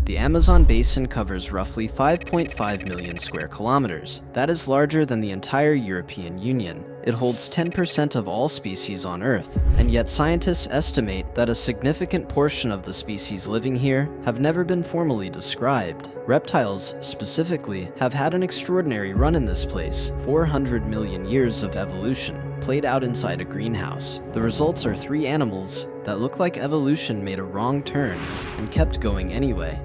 The Amazon basin covers roughly 5.5 million square kilometers. That is larger than the entire European Union. It holds 10% of all species on Earth, and yet scientists estimate that a significant portion of the species living here have never been formally described. Reptiles, specifically, have had an extraordinary run in this place. 400 million years of evolution, played out inside a greenhouse. The results are 3 animals that look like evolution made a wrong turn and kept going anyway.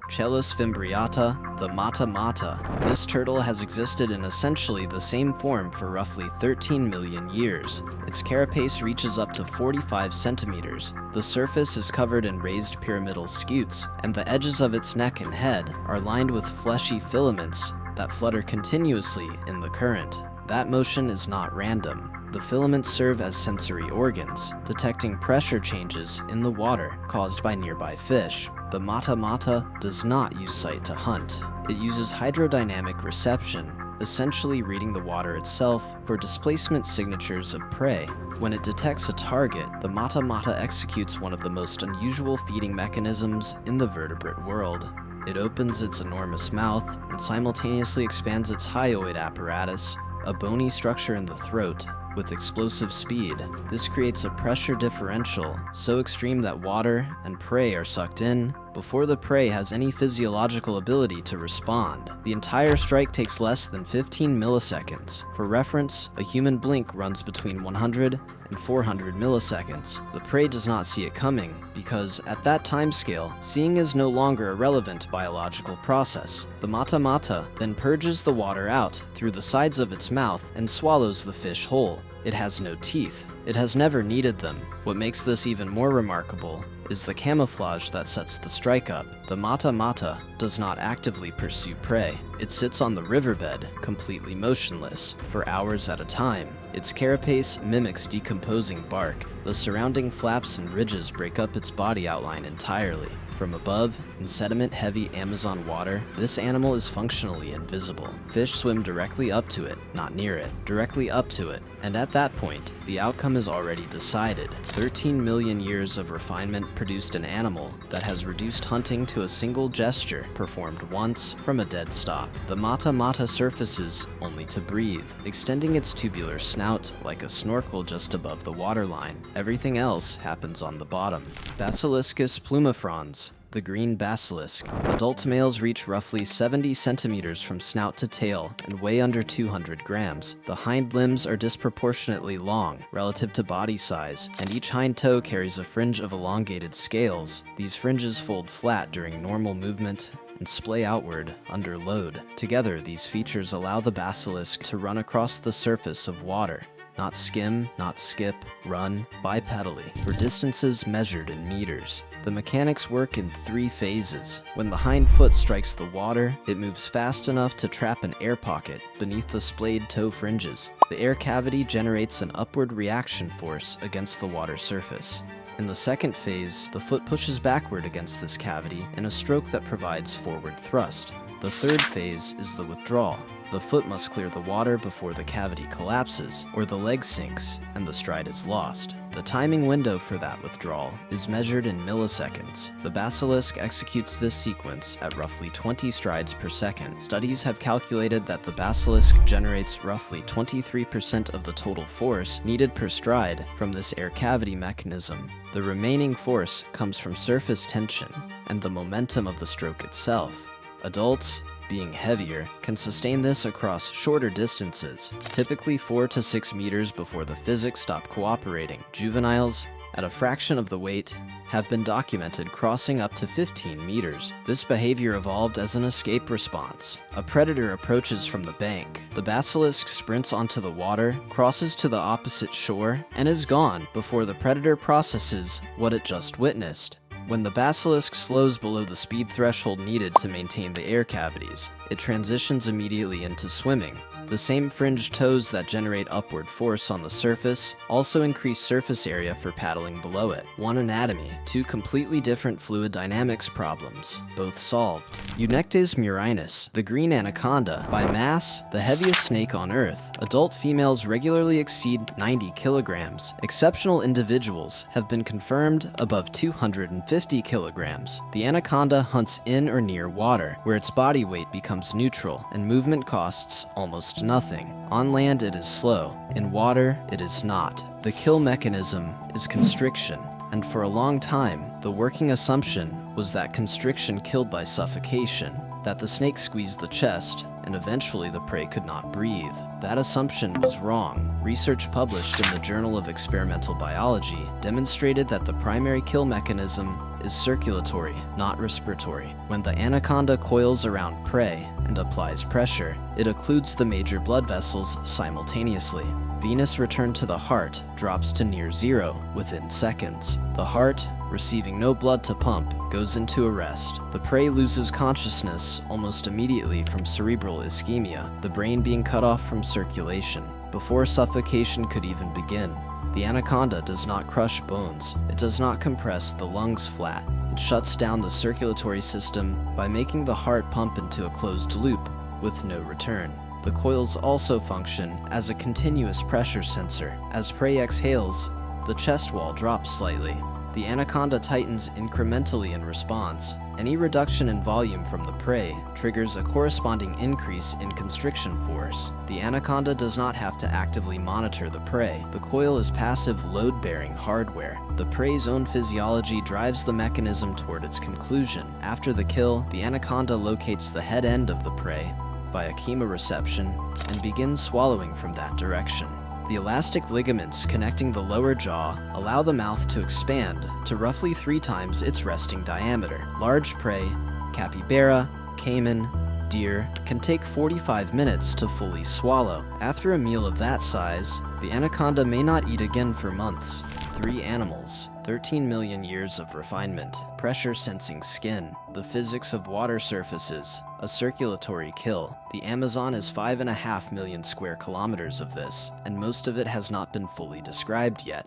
Chelys fimbriata, the mata-mata. This turtle has existed in essentially the same form for roughly 13 million years. Its carapace reaches up to 45 centimeters. The surface is covered in raised pyramidal scutes, and the edges of its neck and head are lined with fleshy filaments that flutter continuously in the current. That motion is not random. The filaments serve as sensory organs, detecting pressure changes in the water caused by nearby fish. The mata-mata does not use sight to hunt. It uses hydrodynamic reception, essentially reading the water itself for displacement signatures of prey. When it detects a target, the mata-mata executes one of the most unusual feeding mechanisms in the vertebrate world. It opens its enormous mouth and simultaneously expands its hyoid apparatus, a bony structure in the throat, with explosive speed. This creates a pressure differential so extreme that water and prey are sucked in before the prey has any physiological ability to respond. The entire strike takes less than 15 milliseconds. For reference, a human blink runs between 100 and 400 milliseconds. The prey does not see it coming because, at that time scale, seeing is no longer a relevant biological process. The mata-mata then purges the water out through the sides of its mouth and swallows the fish whole. It has no teeth. It has never needed them. What makes this even more remarkable is the camouflage that sets the strike up. The mata-mata does not actively pursue prey. It sits on the riverbed, completely motionless, for hours at a time. Its carapace mimics decomposing bark. The surrounding flaps and ridges break up its body outline entirely. From above, in sediment-heavy Amazon water, this animal is functionally invisible. Fish swim directly up to it, not near it, directly up to it, and at that point, the outcome is already decided. 13 million years of refinement produced an animal that has reduced hunting to a single gesture, performed once from a dead stop. The mata-mata surfaces only to breathe, extending its tubular snout like a snorkel just above the waterline. Everything else happens on the bottom. Basiliscus plumifrons, the green basilisk. Adult males reach roughly 70 centimeters from snout to tail and weigh under 200 grams. The hind limbs are disproportionately long relative to body size, and each hind toe carries a fringe of elongated scales. These fringes fold flat during normal movement and splay outward under load. Together, these features allow the basilisk to run across the surface of water. Not skim, not skip, run, bipedally, for distances measured in meters. The mechanics work in 3 phases. When the hind foot strikes the water, it moves fast enough to trap an air pocket beneath the splayed toe fringes. The air cavity generates an upward reaction force against the water surface. In the second phase, the foot pushes backward against this cavity in a stroke that provides forward thrust. The third phase is the withdrawal. The foot must clear the water before the cavity collapses, or the leg sinks and the stride is lost. The timing window for that withdrawal is measured in milliseconds. The basilisk executes this sequence at roughly 20 strides per second. Studies have calculated that the basilisk generates roughly 23% of the total force needed per stride from this air cavity mechanism. The remaining force comes from surface tension and the momentum of the stroke itself. Adults, being heavier, can sustain this across shorter distances, typically 4 to 6 meters before the physics stop cooperating. Juveniles, at a fraction of the weight, have been documented crossing up to 15 meters. This behavior evolved as an escape response. A predator approaches from the bank. The basilisk sprints onto the water, crosses to the opposite shore, and is gone before the predator processes what it just witnessed. When the basilisk slows below the speed threshold needed to maintain the air cavities, it transitions immediately into swimming. The same fringed toes that generate upward force on the surface also increase surface area for paddling below it. One anatomy, two completely different fluid dynamics problems, both solved. Eunectes murinus, the green anaconda, by mass, the heaviest snake on Earth. Adult females regularly exceed 90 kilograms. Exceptional individuals have been confirmed above 250 kilograms. The anaconda hunts in or near water, where its body weight becomes neutral and movement costs almost nothing. On land it is slow, in water it is not. The kill mechanism is constriction, and for a long time, the working assumption was that constriction killed by suffocation, that the snake squeezed the chest, and eventually the prey could not breathe. That assumption was wrong. Research published in the Journal of Experimental Biology demonstrated that the primary kill mechanism is circulatory, not respiratory. When the anaconda coils around prey and applies pressure, it occludes the major blood vessels simultaneously. Venous return to the heart drops to near zero within seconds. The heart, receiving no blood to pump, goes into arrest. The prey loses consciousness almost immediately from cerebral ischemia, the brain being cut off from circulation, before suffocation could even begin. The anaconda does not crush bones. It does not compress the lungs flat. It shuts down the circulatory system by making the heart pump into a closed loop with no return. The coils also function as a continuous pressure sensor. As prey exhales, the chest wall drops slightly. The anaconda tightens incrementally in response. Any reduction in volume from the prey triggers a corresponding increase in constriction force. The anaconda does not have to actively monitor the prey. The coil is passive load-bearing hardware. The prey's own physiology drives the mechanism toward its conclusion. After the kill, the anaconda locates the head end of the prey via chemoreception and begins swallowing from that direction. The elastic ligaments connecting the lower jaw allow the mouth to expand to roughly 3 times its resting diameter. Large prey, capybara, caiman, deer, can take 45 minutes to fully swallow. After a meal of that size, the anaconda may not eat again for months. 3 animals, 13 million years of refinement, pressure-sensing skin, the physics of water surfaces, a circulatory kill. The Amazon is 5.5 million square kilometers of this, and most of it has not been fully described yet.